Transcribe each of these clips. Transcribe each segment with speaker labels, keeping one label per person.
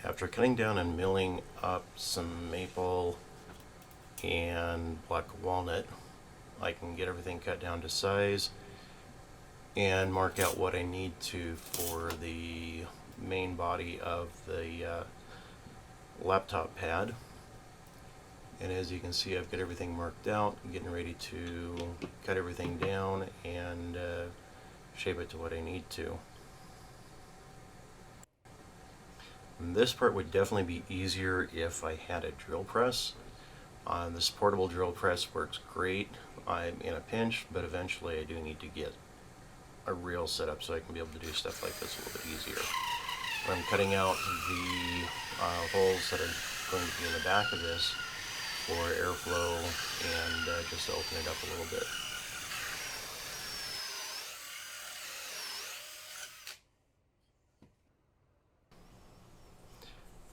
Speaker 1: After cutting down and milling up some maple and black walnut, I can get everything cut down to size and mark out what I need to for the main body of the laptop pad. And as you can see, I've got everything marked out. I'm getting ready to cut everything down and shape it to what I need to. And this part would definitely be easier if I had a drill press. This portable drill press works great. I'm in a pinch, but eventually I do need to get a real setup so I can be able to do stuff like this a little bit easier. I'm cutting out the holes that are going to be in the back of this for airflow and just to open it up a little bit.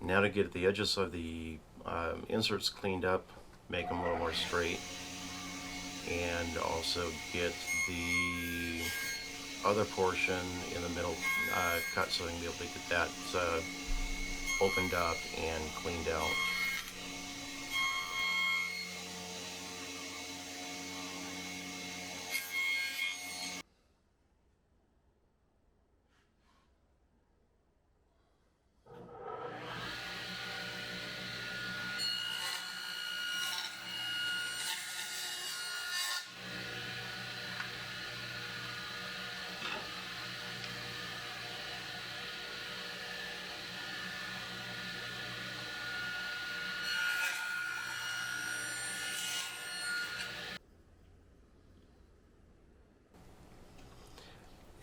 Speaker 1: Now to get the edges of the inserts cleaned up, make them a little more straight, and also get the other portion in the middle cut so I can be able to get that opened up and cleaned out.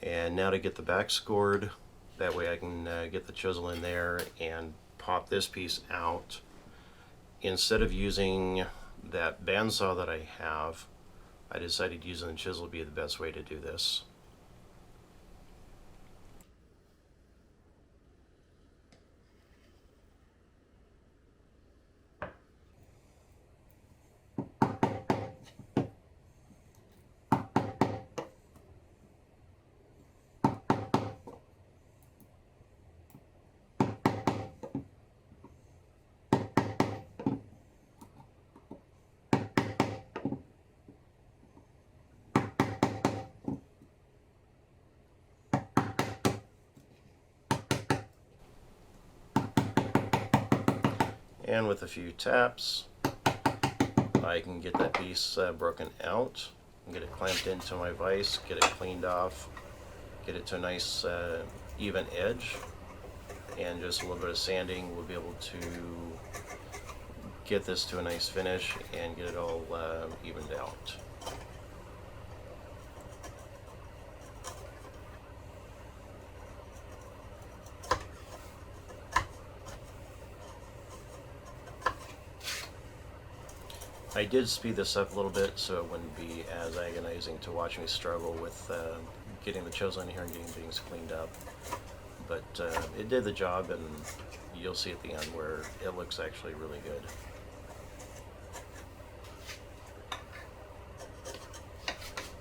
Speaker 1: And now to get the back scored, that way I can get the chisel in there and pop this piece out. Instead of using that bandsaw that I have, I decided using the chisel would be the best way to do this. And with a few taps, I can get that piece broken out, get it clamped into my vise, get it cleaned off, get it to a nice even edge, and just a little bit of sanding will be able to get this to a nice finish and get it all evened out. I did speed this up a little bit so it wouldn't be as agonizing to watch me struggle with getting the chisel in here and getting things cleaned up. But it did the job, and you'll see at the end where it looks actually really good.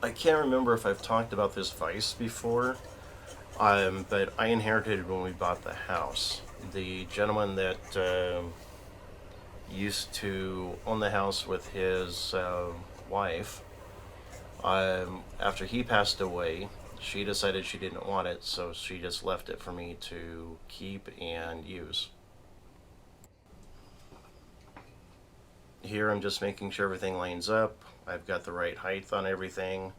Speaker 1: I can't remember if I've talked about this vise before, but I inherited it when we bought the house. The gentleman that used to own the house with his wife, after he passed away, she decided she didn't want it, so she just left it for me to keep and use. Here I'm just making sure everything lines up. I've got the right height on everything,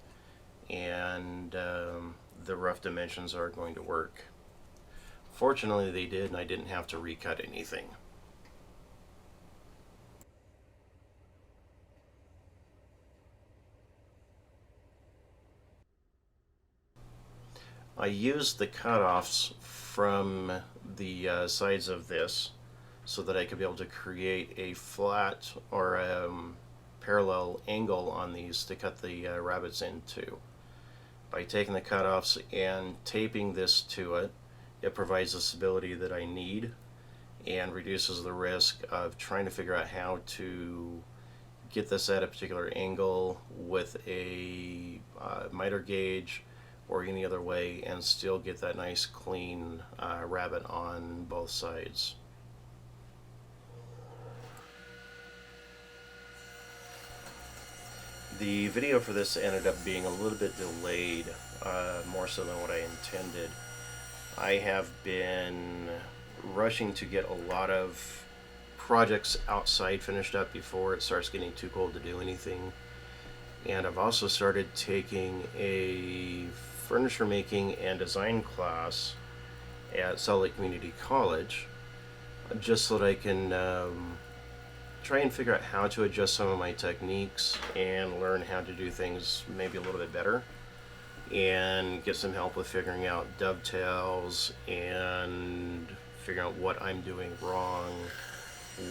Speaker 1: and the rough dimensions are going to work. Fortunately they did, and I didn't have to recut anything. I used the cutoffs from the sides of this so that I could be able to create a flat or parallel angle on these to cut the rabbets into. By taking the cutoffs and taping this to it, it provides the stability that I need and reduces the risk of trying to figure out how to get this at a particular angle with a miter gauge or any other way and still get that nice clean rabbit on both sides. The video for this ended up being a little bit delayed, more so than what I intended. I have been rushing to get a lot of projects outside finished up before it starts getting too cold to do anything. And I've also started taking a furniture making and design class at Salt Lake Community College, just so that I can try and figure out how to adjust some of my techniques and learn how to do things maybe a little bit better, and get some help with figuring out dovetails and figuring out what I'm doing wrong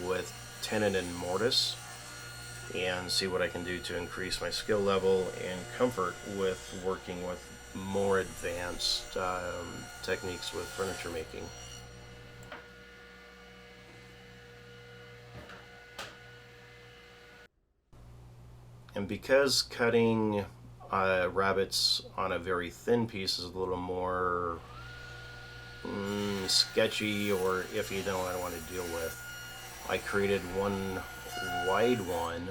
Speaker 1: with tenon and mortise, and see what I can do to increase my skill level and comfort with working with more advanced techniques with furniture making. And because cutting rabbits on a very thin piece is a little more sketchy or iffy than what I want to deal with, I created one wide one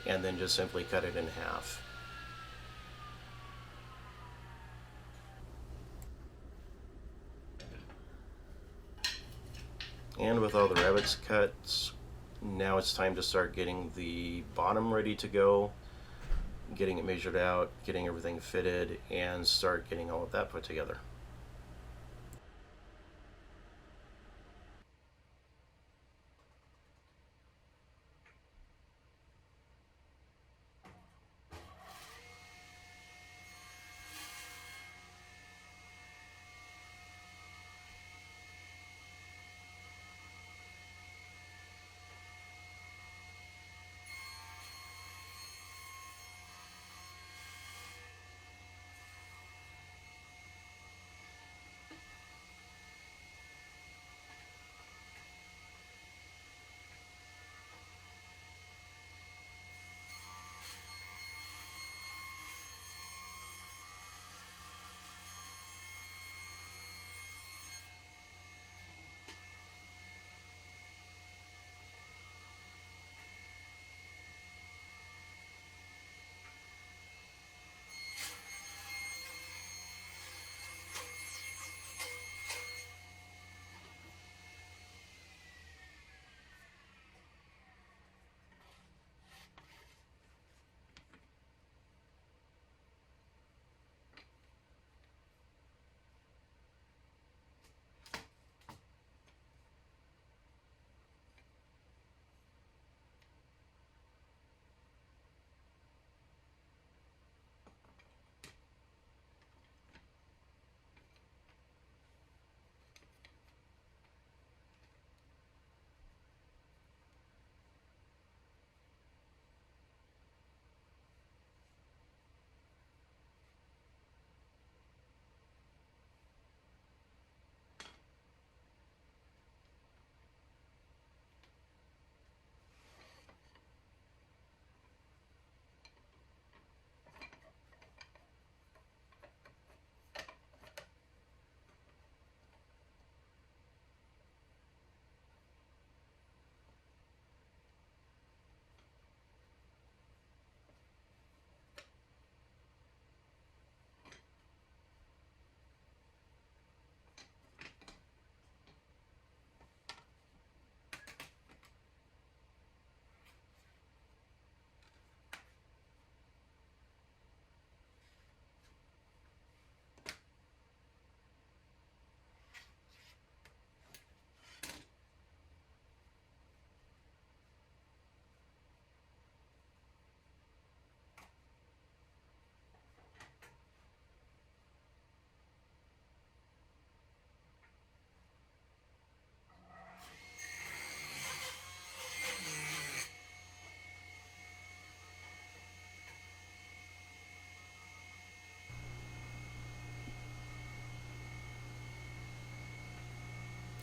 Speaker 1: and then just simply cut it in half. And with all the rabbits cut, now it's time to start getting the bottom ready to go, getting it measured out, getting everything fitted, and start getting all of that put together.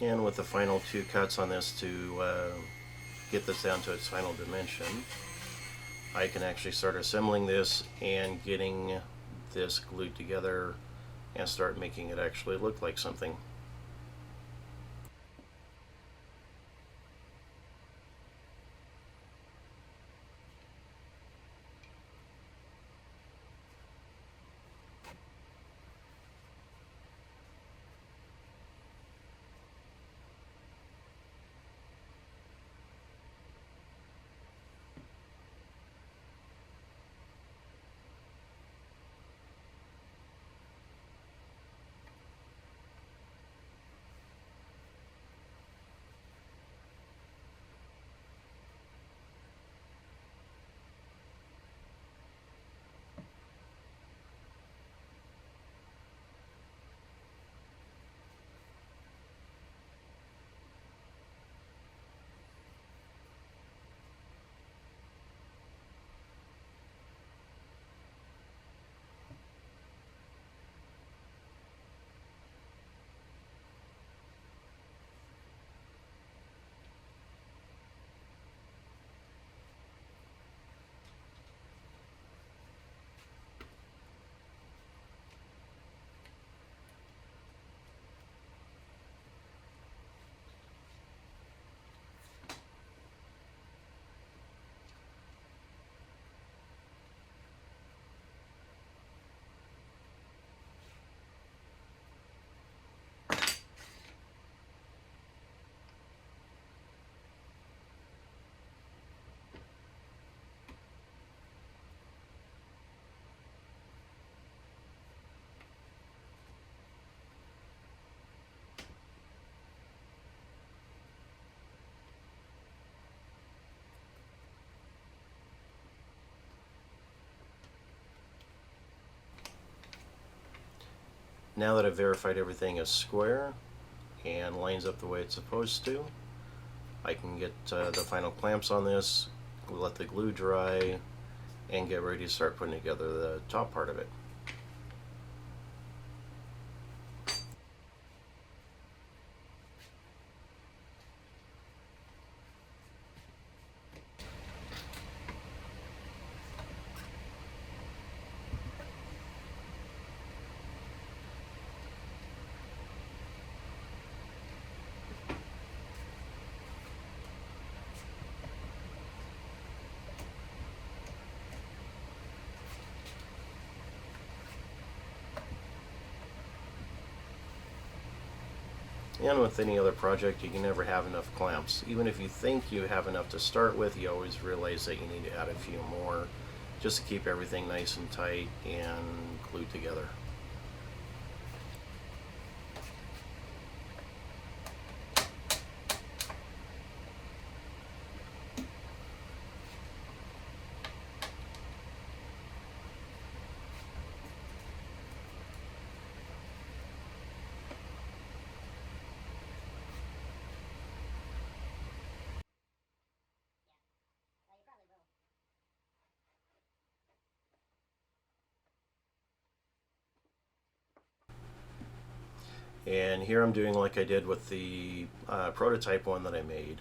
Speaker 1: And with the final two cuts on this to get this down to its final dimension, I can actually start assembling this and getting this glued together and start making it actually look like something. Now that I've verified everything is square and lines up the way it's supposed to, I can get the final clamps on this, let the glue dry, and get ready to start putting together the top part of it. And with any other project, you can never have enough clamps. Even if you think you have enough to start with, you always realize that you need to add a few more just to keep everything nice and tight and glued together. And here I'm doing like I did with the prototype one that I made.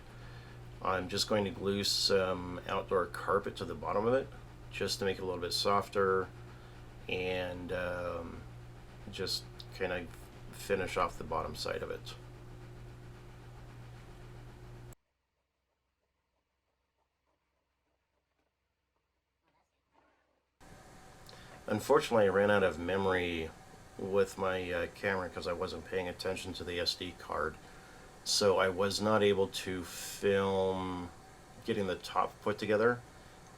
Speaker 1: I'm just going to glue some outdoor carpet to the bottom of it just to make it a little bit softer and just kind of finish off the bottom side of it. Unfortunately, I ran out of memory with my camera because I wasn't paying attention to the SD card. So I was not able to film getting the top put together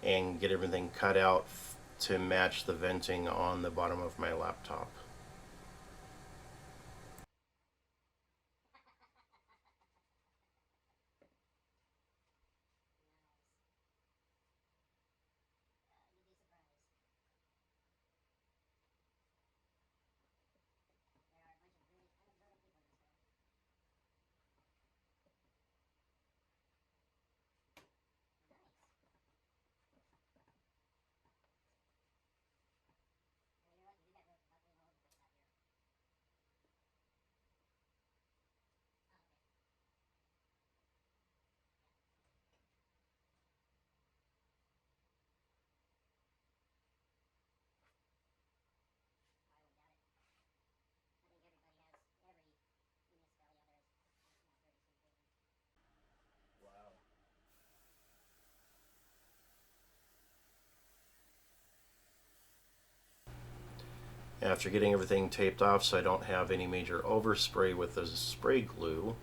Speaker 1: and get everything cut out to match the venting on the bottom of my laptop. After getting everything taped off so I don't have any major overspray with the spray glue,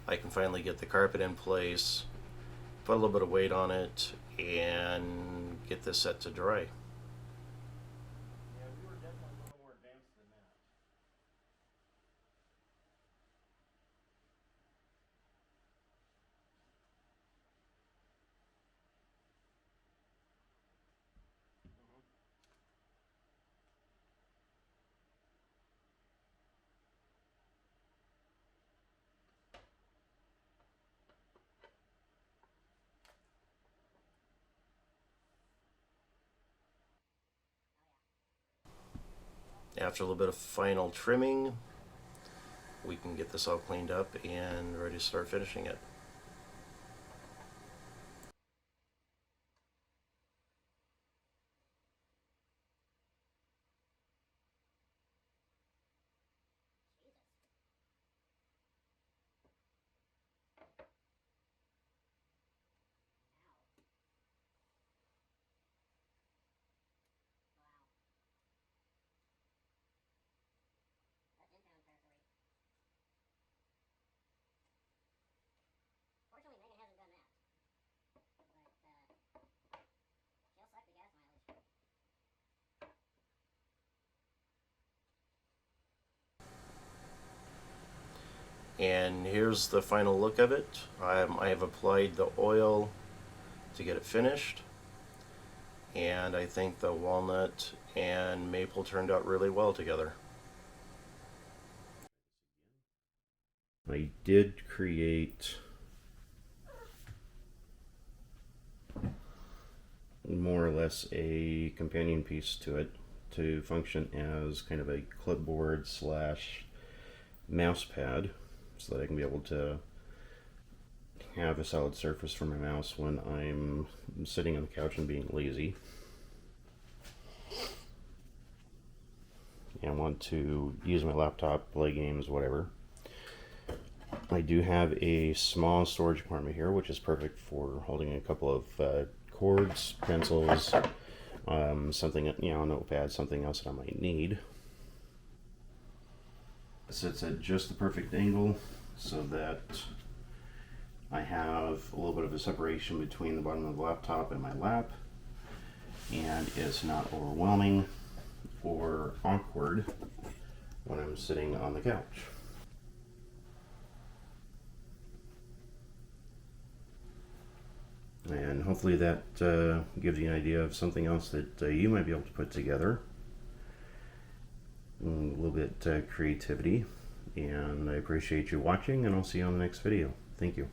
Speaker 1: I can finally get the carpet in place, put a little bit of weight on it, and get this set to dry.
Speaker 2: Yeah, we were definitely a little more advanced than that.
Speaker 1: After a little bit of final trimming, we can get this all cleaned up and ready to start finishing it.
Speaker 2: Fortunately, Megan hasn't done that. But she'll suck the gas mileage.
Speaker 1: And here's the final look of it. I have applied the oil to get it finished, and I think the walnut and maple turned out really well together. I did create more or less a companion piece to it to function as kind of a clipboard slash mouse pad, so that I can be able to have a solid surface for my mouse when I'm sitting on the couch and being lazy. And I want to use my laptop, play games, whatever. I do have a small storage compartment here, which is perfect for holding a couple of cords, pencils, something, you know, a notepad, something else that I might need. It sits at just the perfect angle so that I have a little bit of a separation between the bottom of the laptop and my lap, and it's not overwhelming or awkward when I'm sitting on the couch. And hopefully that gives you an idea of something else that you might be able to put together. A little bit creativity. And I appreciate you watching, and I'll see you on the next video. Thank you.